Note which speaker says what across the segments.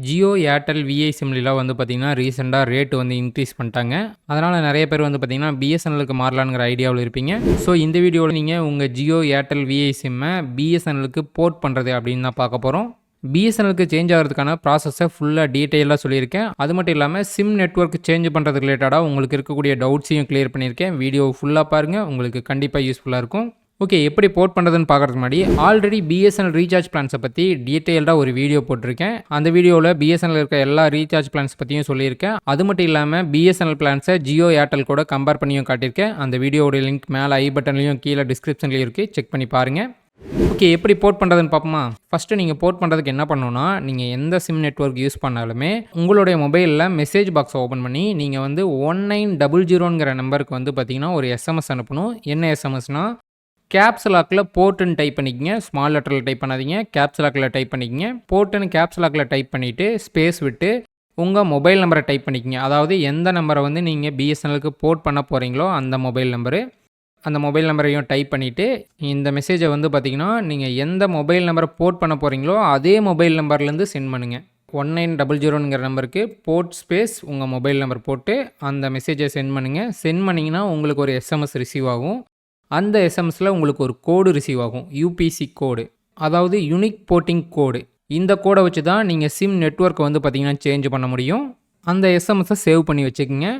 Speaker 1: Jio, Airtel, VI சிம்லாம் வந்து பார்த்தீங்கன்னா, ரீசெண்டா ரேட் வந்து இன்க்ரீஸ் பண்ணிட்டாங்க. அதனால நெறைய பேர் வந்து பார்த்தீங்கன்னா, BSNL-க்கு மாறலாம்ங்கிற ஐடியாவுல இருப்பீங்க. ஸோ இந்த வீடியோல நீங்க உங்க ஜியோ, ஏர்டெல், விஐ சிம்ம BSNL-க்கு போர்ட் பண்றது அப்படின்னு தான் பார்க்க போறோம். BSNL-க்கு சேஞ்ச் ஆகிறதுக்கான ப்ராசஸை ஃபுல்லா டீட்டெயிலா சொல்லியிருக்கேன். அது மட்டும் இல்லாம சிம் நெட்வொர்க் சேஞ்ச் பண்றது ரிலேட்டடா உங்களுக்கு இருக்கக்கூடிய டவுட்ஸையும் கிளியர் பண்ணியிருக்கேன். வீடியோ ஃபுல்லா பாருங்க. உங்களுக்கு கண்டிப்பா யூஸ்ஃபுல்லா இருக்கும். ஓகே, எப்படி போர்ட் பண்ணுறதுன்னு பார்க்குறதுக்கு முன்னாடி ஆல்ரெடி BSNL ரீசார்ஜ் பிளான்ஸை பற்றி டீட்டெயில்டாக ஒரு வீடியோ போட்டிருக்கேன். அந்த வீடியோவில் BSNL இருக்க எல்லா ரீசார்ஜ் பிளான்ஸ் பற்றியும் சொல்லியிருக்கேன். அது மட்டும் இல்லாமல் BSNL பிளான்ஸை ஜியோ, ஏர்டெல் கூட கம்பேர் பண்ணியும் காட்டியிருக்கேன். அந்த வீடியோட லிங்க் மேலே ஐ பட்டன்லையும் கீழே டிஸ்கிரிப்ஷன்லையும் இருக்குது, செக் பண்ணி பாருங்கள். ஓகே, எப்படி போர்ட் பண்ணுறதுன்னு பார்ப்போமா? ஃபஸ்ட்டு நீங்கள் போர்ட் பண்ணுறதுக்கு என்ன பண்ணணும்னா, நீங்கள் எந்த சிம் நெட்வொர்க் யூஸ் பண்ணாலுமே உங்களுடைய மொபைலில் மெசேஜ் பாக்ஸை ஓப்பன் பண்ணி நீங்கள் வந்து 1900ங்கிற நம்பருக்கு வந்து பார்த்தீங்கன்னா ஒரு SMS அனுப்பணும். என்ன எஸ்எம்எஸ்னால், கேப்ஸ் லாக்கில் போர்ட்டுன்னு டைப் பண்ணிக்கங்க. ஸ்மால் லெட்டரில் டைப் பண்ணாதீங்க, கேப்ஸ் லாக்கில் டைப் பண்ணிக்கங்க. போர்ட்டுன்னு கேப்ஸ் லாக்கில் டைப் பண்ணிவிட்டு ஸ்பேஸ் விட்டு உங்கள் மொபைல் நம்பரை டைப் பண்ணிக்கங்க. அதாவது எந்த நம்பரை வந்து நீங்கள் BSNL-க்கு போர்ட் பண்ண போகிறீங்களோ அந்த மொபைல் நம்பரு. அந்த மொபைல் நம்பரையும் டைப் பண்ணிவிட்டு இந்த மெசேஜை வந்து பார்த்திங்கன்னா, நீங்கள் எந்த மொபைல் நம்பரை போர்ட் பண்ண போகிறீங்களோ அதே மொபைல் நம்பர்லேருந்து சென்ட் பண்ணுங்கள். 1900ங்கிற நம்பருக்கு போர்ட் ஸ்பேஸ் உங்கள் மொபைல் நம்பர் போட்டு அந்த மெசேஜை சென்ட் பண்ணுங்கள். சென்ட் பண்ணிங்கன்னா உங்களுக்கு ஒரு SMS ரிசீவ் ஆகும். அந்த எஸ்எம்எஸில் உங்களுக்கு ஒரு கோடு ரிசீவ் ஆகும், UPC கோடு, அதாவது யூனிக் போர்ட்டிங் கோடு. இந்த கோடை வச்சு தான் நீங்கள் சிம் நெட்வொர்க்கை வந்து பார்த்திங்கன்னா சேஞ்ச் பண்ண முடியும். அந்த எஸ்எம்எஸை சேவ் பண்ணி வச்சுக்கோங்க.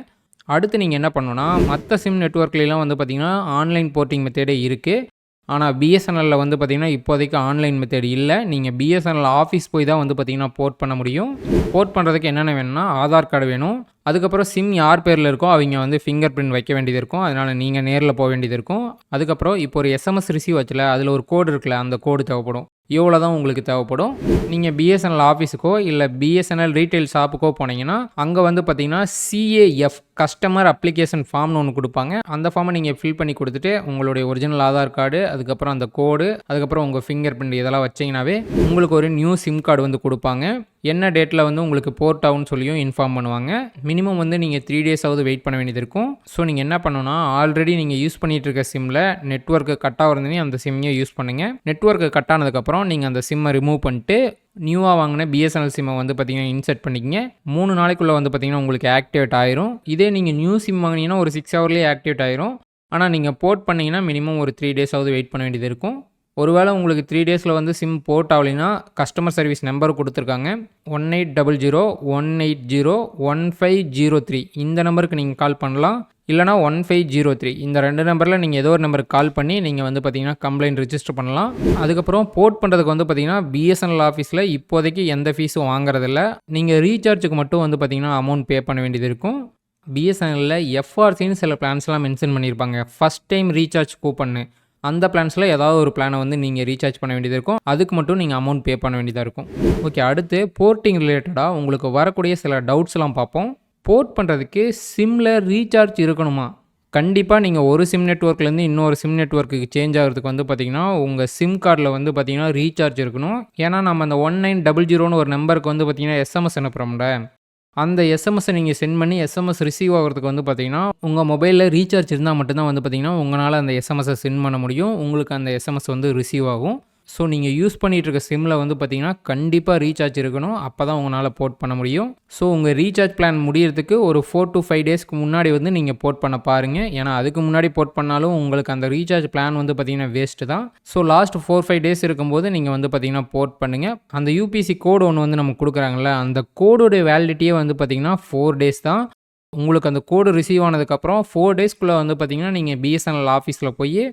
Speaker 1: அடுத்து நீங்கள் என்ன பண்ணணும்னா, மற்ற சிம் நெட்வொர்க்லாம் வந்து பார்த்திங்கன்னா ஆன்லைன் போர்ட்டிங் மெத்தேடே இருக்குது. ஆனால் BSNL-ல வந்து பார்த்திங்கன்னா இப்போதைக்கு ஆன்லைன் மெத்தேட் இல்லை. நீங்கள் BSNL ஆஃபீஸ் போய் தான் வந்து பார்த்திங்கன்னா போர்ட் பண்ண முடியும். போர்ட் பண்ணுறதுக்கு என்னென்ன வேணும்னா, ஆதார் கார்டு வேணும். அதுக்கப்புறம் சிம் யார் பேரில் இருக்கோ அவங்க வந்து ஃபிங்கர் பிரிண்ட் வைக்க வேண்டியது இருக்கும். அதனால் நீங்கள் நேரில் போக வேண்டியது இருக்கும். அதுக்கப்புறம் இப்போ ஒரு SMS ரிசீவ் ஆச்சுல, அதில் ஒரு கோடு இருக்குல்ல, அந்த கோடு தேவைப்படும். இவ்வளோ தான் உங்களுக்கு தேவைப்படும். நீங்கள் BSNL ஆஃபீஸுக்கோ இல்லை BSNL ரீட்டைல் ஷாப்புக்கோ போனீங்கன்னா அங்கே வந்து பார்த்தீங்கன்னா CAF கஸ்டமர் அப்ளிகேஷன் ஃபார்ம்னு ஒன்று கொடுப்பாங்க. அந்த ஃபார்மை நீங்கள் ஃபில் பண்ணி கொடுத்துட்டு உங்களுடைய ஒரிஜினல் ஆதார் கார்டு, அதுக்கப்புறம் அந்த கோடு, அதுக்கப்புறம் உங்கள் ஃபிங்கர் பிரிண்ட் இதெல்லாம் வச்சிங்கனாவே உங்களுக்கு ஒரு நியூ சிம் கார்டு வந்து கொடுப்பாங்க. என்ன டேட்டில் வந்து உங்களுக்கு போர்ட் ஆகும்னு சொல்லியும் இன்ஃபார்ம் பண்ணுவாங்க. மினிமம் வந்து நீங்கள் 3 days வெயிட் பண்ண வேண்டியது இருக்கும். ஸோ நீங்கள் என்ன பண்ணணும்னா, ஆல்ரெடி நீங்கள் யூஸ் பண்ணிகிட்டு இருக்க சிம்மில் நெட்வொர்க்கு கட் ஆகிறதுனே அந்த சிம்மையை யூஸ் பண்ணுங்கள். நெட்வொர்க்கு கட் ஆனதுக்கப்புறம் நீங்கள் அந்த சிம்மை ரிமூவ் பண்ணிட்டு நியூவாக வாங்கின BSNL சிம்மை வந்து பார்த்தீங்கன்னா இன்செர்ட் பண்ணிக்கங்க. 3 நாளைக்குள்ளே வந்து பார்த்தீங்கன்னா உங்களுக்கு ஆக்டிவேட் ஆயிரும். இதே நீங்கள் நியூ சிம் வாங்கினீங்கன்னா ஒரு 6 hourலேயே ஆக்டிவேட் ஆயிரும். ஆனால் நீங்கள் போர்ட் பண்ணிங்கன்னா மினிமம் ஒரு 3 days வெயிட் பண்ண வேண்டியது இருக்கும். ஒருவேளை உங்களுக்கு 3 days வந்து சிம் போர்ட் ஆகலைன்னா கஸ்டமர் சர்வீஸ் நம்பர் கொடுத்துருக்காங்க, 1800-180-1503. இந்த நம்பருக்கு நீங்கள் கால் பண்ணலாம். இல்லைனா 1503 இந்த 2 நம்பரில் நீங்கள் ஏதோ ஒரு நம்பருக்கு கால் பண்ணி நீங்கள் வந்து பார்த்தீங்கன்னா கம்ப்ளைண்ட் ரிஜிஸ்டர் பண்ணலாம். அதுக்கப்புறம் போர்ட் பண்ணுறதுக்கு வந்து பார்த்தீங்கன்னா BSNL ஆஃபீஸில் இப்போதைக்கு எந்த ஃபீஸும் வாங்குறதில்ல. நீங்கள் ரீசார்ஜுக்கு மட்டும் வந்து பார்த்தீங்கன்னா அமௌண்ட் பே பண்ண வேண்டியது இருக்கும். BSNL-ல FRCன்னு சில பிளான்ஸ்லாம் மென்ஷன் பண்ணியிருப்பாங்க. ஃபஸ்ட் டைம் ரீசார்ஜ் கூப்பன்னு. அந்த பிளான்ஸில் ஏதாவது ஒரு பிளானை வந்து நீங்கள் ரீசார்ஜ் பண்ண வேண்டியது இருக்கும். அதுக்கு மட்டும் நீங்கள் அமௌண்ட் பே பண்ண வேண்டியதாக இருக்கும். ஓகே, அடுத்து போர்ட்டிங் ரிலேட்டடாக உங்களுக்கு வரக்கூடிய சில டவுட்ஸ்லாம் பார்ப்போம். போர்ட் பண்ணுறதுக்கு சிம்மில் ரீசார்ஜ் இருக்கணுமா? கண்டிப்பாக நீங்கள் ஒரு சிம் நெட்வொர்க்லேருந்து இன்னொரு சிம் நெட்வொர்க்குக்கு சேஞ்ச் ஆகிறதுக்கு வந்து பார்த்திங்கன்னா உங்கள் சிம் கார்டில் வந்து பார்த்திங்கன்னா ரீசார்ஜ் இருக்கணும். ஏன்னா நம்ம அந்த 1900ன்னு ஒரு நம்பருக்கு வந்து பார்த்திங்கன்னா SMS அனுப்புகிறோம்ல, அந்த எஸ்எம்எஸை நீங்கள் சென்ட் பண்ணி SMS ரிசீவ் ஆகிறதுக்கு வந்து பார்த்தீங்கன்னா உங்கள் மொபைலில் ரீசார்ஜ் இருந்தால் மட்டும்தான் வந்து பார்த்தீங்கன்னா உங்களால் அந்த எஸ்எம்எஸை சென்ட் பண்ண முடியும். உங்களுக்கு அந்த SMS வந்து ரிசீவ் ஆகும். ஸோ நீங்கள் யூஸ் பண்ணிகிட்டு இருக்க சிம்மில் வந்து பார்த்தீங்கன்னா கண்டிப்பாக ரீசார்ஜ் இருக்கணும். அப்போ தான் உங்களால் போர்ட் பண்ண முடியும். ஸோ உங்கள் ரீசார்ஜ் பிளான் முடியறதுக்கு ஒரு 4 to 5 daysக்கு முன்னாடி வந்து நீங்கள் போர்ட் பண்ண பாருங்கள். ஏன்னா அதுக்கு முன்னாடி போர்ட் பண்ணாலும் உங்களுக்கு அந்த ரீசார்ஜ் பிளான் வந்து பார்த்தீங்கன்னா வேஸ்ட்டு தான். ஸோ லாஸ்ட் 4-5 days இருக்கும்போது நீங்கள் வந்து பார்த்தீங்கன்னா போர்ட் பண்ணுங்கள். அந்த UPC கோடு ஒன்று வந்து நமக்கு கொடுக்குறாங்களே, அந்த கோடோடைய வேலிடிட்டியே வந்து பார்த்தீங்கன்னா 4 days தான். உங்களுக்கு அந்த கோடு ரிசீவ் ஆனதுக்கப்புறம் 4 daysக்குள்ளே வந்து பார்த்தீங்கன்னா நீங்கள் BSNL ஆஃபீஸில் போய்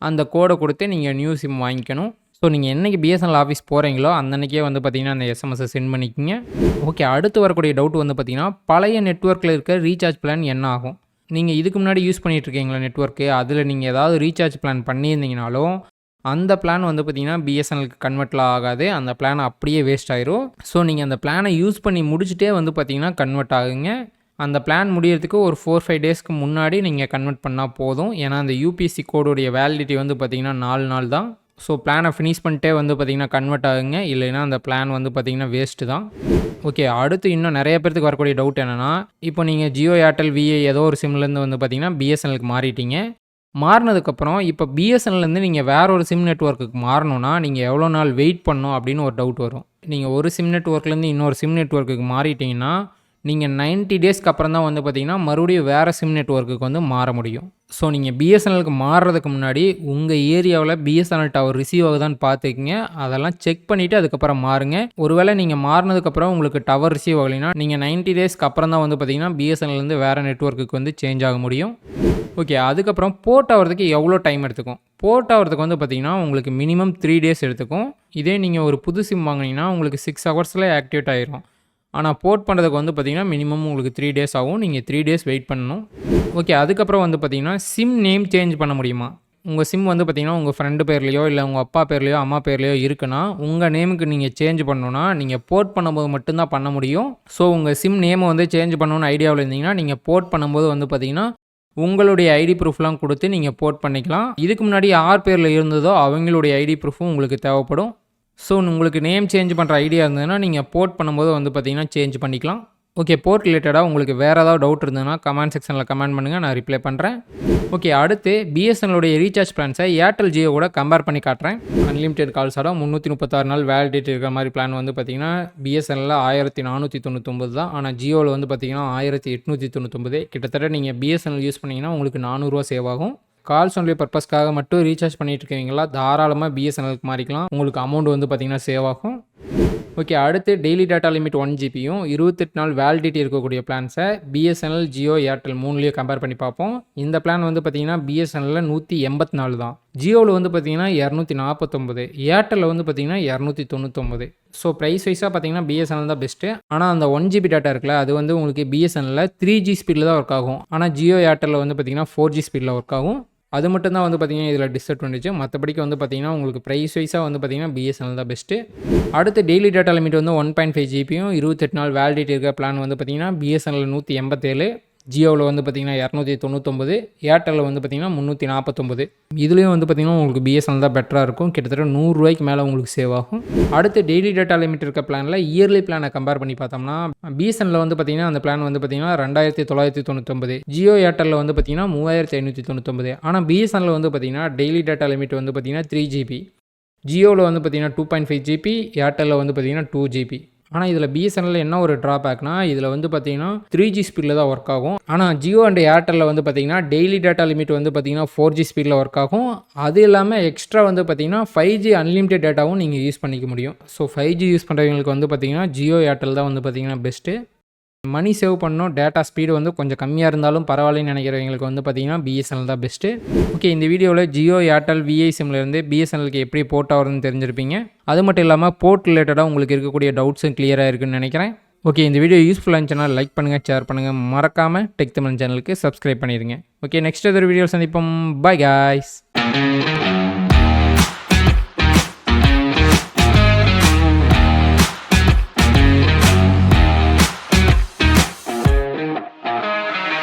Speaker 1: அந்த கோடை கொடுத்து நீங்கள் நியூ சிம் வாங்கிக்கணும். ஸோ நீங்கள் என்றைக்கு BSNL ஆஃபீஸ் போகிறீங்களோ அன்றைக்கே வந்து பார்த்தீங்கன்னா அந்த எஸ்எம்எஸை சென்ட் பண்ணிக்கோங்க. ஓகே, அடுத்து வரக்கூடிய டவுட் வந்து பார்த்தீங்கன்னா, பழைய நெட்வொர்க்கில் இருக்க ரீசார்ஜ் பிளான் என்ன ஆகும்? நீங்கள் இதுக்கு முன்னாடி யூஸ் பண்ணிகிட்ருக்கீங்களா நெட்வொர்க்கு, அதில் நீங்கள் ஏதாவது ரீசார்ஜ் பிளான் பண்ணியிருந்தீங்கனாலும் அந்த பிளான் வந்து பார்த்தீங்கன்னா BSNL-க்கு கன்வெர்ட்லாம் ஆகாது. அந்த பிளான் அப்படியே வேஸ்ட் ஆயிரும். ஸோ நீங்கள் அந்த பிளானை யூஸ் பண்ணி முடிச்சுட்டே வந்து பார்த்தீங்கன்னா கன்வெர்ட் ஆகுங்க. அந்த பிளான் முடியறதுக்கு ஒரு 4-5 daysக்கு முன்னாடி நீங்கள் கன்வெர்ட் பண்ணால் போதும். ஏன்னா அந்த UPC கோடுடைய வேலிடிட்டி வந்து பார்த்தீங்கன்னா 4 நாள் தான். ஸோ பிளானை ஃபினிஷ் பண்ணிட்டே வந்து பார்த்திங்கன்னா கன்வெர்ட் ஆகுங்க. இல்லைன்னா அந்த பிளான் வந்து பார்த்திங்கன்னா வேஸ்ட்டு தான். ஓகே, அடுத்து இன்னும் நிறைய பேருக்கு வரக்கூடிய டவுட் என்னென்னா, இப்போ நீங்கள் ஜியோ, ஏர்டெல், விஐ ஏதோ ஒரு சிம்லேருந்து வந்து பார்த்திங்கன்னா BSNL-க்கு மாறிட்டீங்க. மாறினதுக்கப்புறம் இப்போ பிஎஸ்என்எல்லேருந்து நீங்கள் வேற ஒரு சிம் நெட்வொர்க்குக்கு மாறணும்னா நீங்கள் எவ்வளோ நாள் வெயிட் பண்ணணும் அப்படின்னு ஒரு டவுட் வரும். நீங்கள் ஒரு சிம் நெட்வொர்க்லேருந்து இன்னொரு சிம் நெட்வொர்க்குக்கு மாறிட்டீங்கன்னா நீங்கள் 90 டேஸ்க்கு அப்புறம் தான் வந்து பார்த்தீங்கன்னா மறுபடியும் வேறு சிம் நெட்வொர்க்குக்கு வந்து மாற முடியும். ஸோ நீங்கள் பிஎஸ்என்எலுக்கு மாறுறதுக்கு முன்னாடி உங்கள் ஏரியாவில் பிஎஸ்என்எல் டவர் ரிசீவ் ஆகுதான்னு பார்த்துக்கிங்க. அதெல்லாம் செக் பண்ணிவிட்டு அதுக்கப்புறம் மாறுங்க. ஒருவேளை நீங்கள் மாறினதுக்கப்புறம் உங்களுக்கு டவர் ரிசீவ் ஆகலைன்னா நீங்கள் 90 டேஸ்க்கு அப்புறம் தான் வந்து பார்த்தீங்கன்னா பிஎஸ்என்எல்லேருந்து வேறு நெட்வொர்க்குக்கு வந்து சேஞ்ச் ஆக முடியும். ஓகே, அதுக்கப்புறம் போர்ட் ஆகிறதுக்கு எவ்வளோ டைம் எடுத்துக்கும்? போர்ட் ஆகிறதுக்கு வந்து பார்த்தீங்கன்னா உங்களுக்கு மினிமம் 3 டேஸ் எடுத்துக்கும். இதே நீங்கள் ஒரு புது சிம் வாங்கினீங்கன்னா உங்களுக்கு 6 ஹவர்ஸில் ஆக்டிவேட் ஆகிரும். ஆனால் போர்ட் பண்ணுறதுக்கு வந்து பார்த்தீங்கன்னா மினிமம் உங்களுக்கு 3 டேஸ் ஆகும். நீங்கள் 3 டேஸ் வெயிட் பண்ணணும். ஓகே, அதுக்கப்புறம் வந்து பார்த்தீங்கன்னா சிம் நேம் சேஞ்ச் பண்ண முடியுமா? உங்கள் சிம் வந்து பார்த்தீங்கன்னா உங்கள் ஃப்ரெண்டு பேர்லையோ இல்லை உங்கள் அப்பா பேர்லையோ அம்மா பேர்லையோ இருக்குன்னா உங்கள் நேமுக்கு நீங்கள் சேஞ்ச் பண்ணணுன்னா நீங்கள் போர்ட் பண்ணும்போது மட்டும்தான் பண்ண முடியும். ஸோ உங்கள் சிம் நேமை வந்து சேஞ்ச் பண்ணணும்னு ஐடியாவில் இருந்தீங்கன்னா நீங்கள் போர்ட் பண்ணும்போது வந்து பார்த்தீங்கன்னா உங்களுடைய ஐடி ப்ரூஃப்லாம் கொடுத்து நீங்கள் போர்ட் பண்ணிக்கலாம். இதுக்கு முன்னாடி யார் பேரில் இருந்ததோ அவங்களுடைய ஐடி ப்ரூஃபும் உங்களுக்கு தேவைப்படும். ஸோ உங்களுக்கு நேம் சேஞ்ச் பண்ணுற ஐடியா இருந்ததுன்னா நீங்கள் போர்ட் பண்ணும்போது வந்து பார்த்தீங்கன்னா சேஞ்ச் பண்ணிக்கலாம். ஓகே, போர்ட் ரிலேட்டடாக உங்களுக்கு வேறு ஏதாவது டவுட் இருந்ததுன்னா கமெண்ட் செக்ஷனில் கமெண்ட் பண்ணுங்கள், நான் ரிப்ளை பண்ணுறேன். ஓகே, அடுத்து பிஎஸ்என்எலுடைய ரீசார்ஜ் பிளான்ஸை ஏர்டெல் ஜியோ கூட கம்பேர் பண்ணி காட்டுறேன். அன்லிமிட்டெட் கால்ஸோட 336 நாள் வேலிடிட்டி இருக்கிற மாதிரி பிளான் வந்து பார்த்தீங்கன்னா பிஎஸ்என்எல்ல 1499 தான். ஆனால் ஜியோவில் வந்து பார்த்தீங்கன்னா 1899. கிட்டத்தட்ட நீங்கள் பிஎஸ்என்எல் யூஸ் பண்ணிங்கன்னா உங்களுக்கு 400 ரூபா சேவ் ஆகும். கால்ஸ் ஒன்லி பர்பஸ்க்காக மட்டும் ரீசார்ஜ் பண்ணிட்டு இருக்கீங்களா, தாராளமாக பிஎஸ்என்எலுக்கு மாறிக்கலாம். உங்களுக்கு அமௌண்ட் வந்து பார்த்தீங்கன்னா சேவ் ஆகும். ஓகே, அடுத்து டெய்லி டேட்டா லிமிட் 1 ஜிபியும் 28 நாள் வேலிடிட்டி இருக்கக்கூடிய பிளான்ஸை பிஎஸ்என்எல் ஜியோ ஏர்டெல் 3லேயும் கம்பேர் பண்ணி பார்ப்போம். இந்த பிளான் வந்து பார்த்தீங்கன்னா பிஎஸ்என்எல்ல 184 தான், ஜியோவில் வந்து பார்த்தீங்கன்னா 249, ஏர்டெல்லில் வந்து பார்த்தீங்கன்னா 299. ஸோ ப்ரைஸ் வைஸாக பார்த்தீங்கன்னா பிஎஸ்என்எல் தான் பெஸ்ட்டு. ஆனால் அந்த 1 ஜிபி டேட்டா இருக்குல்ல, அது வந்து உங்களுக்கு பிஎஸ்என்எல்ல 3G ஸ்பீடில் தான் ஒர்க் ஆகும். ஆனால் ஜியோ ஏர்டெல்லில் வந்து பார்த்தீங்கன்னா 4G ஸ்பீடில் ஒர்க் ஆகும். அது மட்டும் தான் வந்து பார்த்தீங்கன்னா இதில் டிஸ்அட்வான்டேஜ். மற்றபடிக்கு வந்து பார்த்தீங்கன்னா உங்களுக்கு ப்ரைஸ் வைஸாக வந்து பார்த்தீங்கன்னா பிஎஸ்என்எல் தான் பெஸ்ட்டு. அடுத்து டெய்லி டேட்டா லிமிட் வந்து 1.5 ஜிபியும் 28 நாள் வேலிடிட்டி இருக்கிற பிளான் வந்து பார்த்தீங்கன்னா பிஎஸ்என்எல் 187, ஜியோவில் வந்து பார்த்தீங்கன்னா 299, ஏர்டெல்லில் வந்து பார்த்தீங்கன்னா 349. இதுலேயும் வந்து பார்த்தீங்கன்னா உங்களுக்கு பிஎஸ்என்எல் தான் பெட்டராக இருக்கும். கிட்டத்தட்ட 100 ரூபாய்க்கு மேலே உங்களுக்கு சேவ் ஆகும். அடுத்து டெய்லி டேட்டா லிமிட் இருக்க பிளானில் இயர்லி பிளானை கம்பேர் பண்ணி பார்த்தோம்னா பிஎஸ்என்எல்ல வந்து பார்த்தீங்கன்னா அந்த பிளான் வந்து பார்த்தீங்கன்னா 2999, ஜியோ ஏர்டெல்லில் வந்து பார்த்தீங்கன்னா 3599. ஆனால் பிஎஸ்என்எல் வந்து பார்த்தீங்கன்னா டெய்லி டேட்டா லிமிட் வந்து பார்த்தீங்கன்னா 3 ஜிபி, ஜியோவில் வந்து பார்த்தீங்கன்னா 2.5 ஜிபி, ஏர்டெல்லில் வந்து பார்த்தீங்கன்னா 2 ஜிபி. ஆனால் இதில் பிஎஸ்என்எல்ல என்ன ஒரு ட்ராபேக்னா இதில் வந்து பார்த்தீங்கன்னா 3G ஸ்பீடில் தான் ஒர்க் ஆகும். ஆனால் ஜியோ அண்ட் ஏர்டெல்லில் வந்து பார்த்தீங்கன்னா டெய்லி டேட்டா லிமிட் வந்து பார்த்தீங்கன்னா 4G ஸ்பீடில் ஒர்க் ஆகும். அது இல்லாமல் எக்ஸ்ட்ரா வந்து பார்த்தீங்கன்னா 5G அன்லிமிட்டெட் டேட்டாவும் நீங்கள் யூஸ் பண்ணிக்க முடியும். ஸோ 5G யூஸ் பண்ணுறவங்களுக்கு வந்து பார்த்தீங்கன்னா ஜியோ ஏர்டெல் தான் வந்து பார்த்தீங்கன்னா பெஸ்ட்டு. மணி சேவ் பண்ணணும், டேட்டா ஸ்பீடு வந்து கொஞ்சம் கம்மியாக இருந்தாலும் பரவாயில்லன்னு நினைக்கிறவங்களுக்கு வந்து பார்த்தீங்கன்னா பிஎஸ்என்எல் தான் பெஸ்ட்டு. ஓகே, இந்த வீடியோவில் ஜியோ ஏர்டெல் விஐ சிம்லேருந்து பிஎஸ்என்எலுக்கு எப்படி போர்ட் ஆகுதுன்னு தெரிஞ்சிருப்பீங்க. அது மட்டும் இல்லாமல் போர்ட் ரிலேட்டடாக உங்களுக்கு இருக்கக்கூடிய டவுட்ஸும் கிளியராக இருக்குன்னு நினைக்கிறேன். ஓகே, இந்த வீடியோ யூஸ்ஃபுல்லாக இருந்துச்சுன்னா லைக் பண்ணுங்கள், ஷேர் பண்ணுங்கள், மறக்காமல் டெக் தமிழ் சேனலுக்கு சப்ஸ்கிரைப் பண்ணிடுங்க. ஓகே, நெக்ஸ்ட் ஒரு வீடியோ சந்திப்போம். By guys.